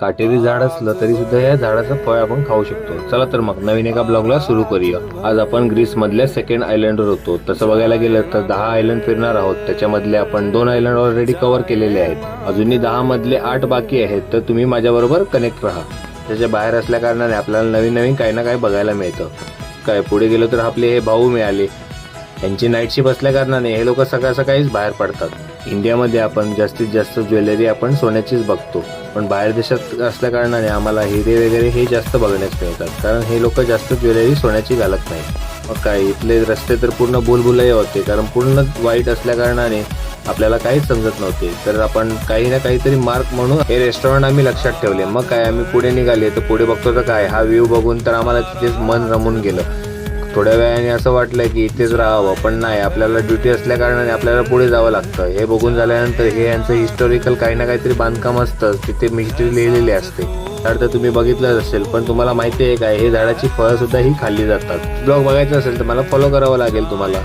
काटेरी झाड असलं तरी सुद्धा या झाडाचं फळ आपण खाऊ शकतो. चला तर मग नवीन एका ब्लॉगला सुरू करूया. आज आपण ग्रीस मधल्या सेकंड आयलंडवर होतो. तसं बघायला गेलं तर 10 आयलंड फिरणार आहोत. त्याच्यामधले आपण 2 आयलंड ऑलरेडी कव्हर केलेले आहेत. अजूनही 10 मधले 8 बाकी आहेत. तर तुम्ही माझ्याबरोबर कनेक्ट राहा. त्याच्या बाहेर असल्या कारणाने आपल्याला नवीन नवीन काही ना काही बघायला मिळतं. काय पुढे गेलो तर आपले हे भाऊ मिळाले. यांची नाईट शिफ्ट असल्या कारणाने हे लोक सकाळ सकाळीच बाहेर पडतात. इंडियामध्ये आपण जास्तीत जास्त ज्वेलरी आपण सोन्याचीच बघतो, पण बाहेर देशात असल्या कारणाने आम्हाला हिरे वगैरे हे जास्त बघण्यास मिळतात, कारण हे लोक जास्त ज्वेलरी सोन्याची घालत नाही. मग काय इथले रस्ते तर पूर्ण भुलभुलैया होते, कारण पूर्ण वाईट असल्या कारणाने आपल्याला काहीच समजत नव्हते. तर आपण काही ना काहीतरी मार्क म्हणून हे रेस्टॉरंट आम्ही लक्षात ठेवले. मग काय आम्ही पुढे निघाले. तर पुढे बघतो तर काय हा व्ह्यू बघून तर आम्हाला तिथेच मन रमून गेलं. थोड्या वेळाने असं वाटलं की इथेच राहावं, पण नाही, आपल्याला ड्युटी असल्या कारणाने आपल्याला पुढे जावं लागतं. हे बघून झाल्यानंतर हे यांचं हिस्टॉरिकल काही ना काहीतरी बांधकाम असतं, तिथे मिस्ट्री लिहिलेली असते. तर तुम्ही बघितलंच असेल, पण तुम्हाला माहिती आहे काय, हे झाडाची फळं सुद्धा ही खाल्ली जातात. ब्लॉग बघायचं असेल तर मला फॉलो करावं लागेल तुम्हाला.